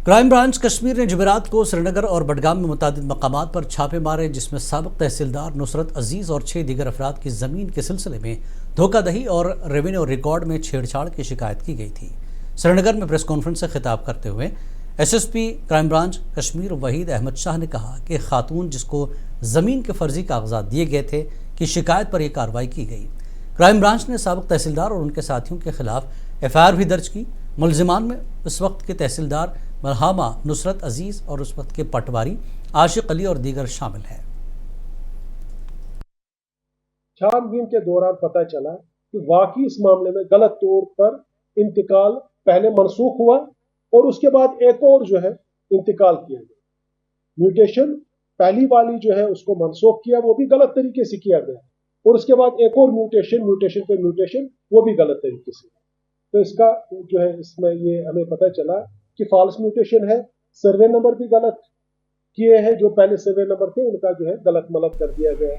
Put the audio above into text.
Crime branch Kashmir نے جمعرات کو سری نگر اور بڈگام میں متعدد مقامات پر چھاپے مارے، جس میں سابق تحصیلدار نصرت عزیز اور 6 دیگر افراد کی زمین کے سلسلے میں دھوکہ دہی اور ریونیو ریکارڈ میں چھیڑ چھاڑ کی شکایت کی گئی تھی۔ سری نگر میں پریس کانفرنس سے خطاب کرتے ہوئے S S P crime branch Kashmir Waheed Ahmad Shah نے کہا کہ خاتون جس کو زمین کے فرضی کاغذات دیے گئے تھے کی شکایت پر یہ کارروائی کی گئی۔ کرائم برانچ نے سابق تحصیلدار اور ان کے ساتھیوں کے خلاف ایف آئی آر بھی درج کی۔ ملزمان میں اس وقت کے تحصیلدار ملہامہ نصرت عزیز اور اس وقت کے پٹواری عاشق علی اور دیگر شامل ہیں۔ چھان بین کے دوران پتہ چلا کہ واقعی اس معاملے میں غلط طور پر انتقال پہلے منسوخ ہوا اور اس کے بعد ایک اور جو ہے انتقال کیا گیا۔ میوٹیشن پہلی والی جو ہے اس کو منسوخ کیا، وہ بھی غلط طریقے سے کیا گیا، اور اس کے بعد ایک اور میوٹیشن پہ میوٹیشن وہ بھی غلط طریقے سے۔ تو اس کا جو ہے اس میں یہ ہمیں پتہ چلا کہ فالس میوٹیشن ہے، سروے نمبر بھی غلط کیے ہیں، جو پہلے سروے نمبر تھے ان کا جو ہے غلط ملت کر دیا گیا۔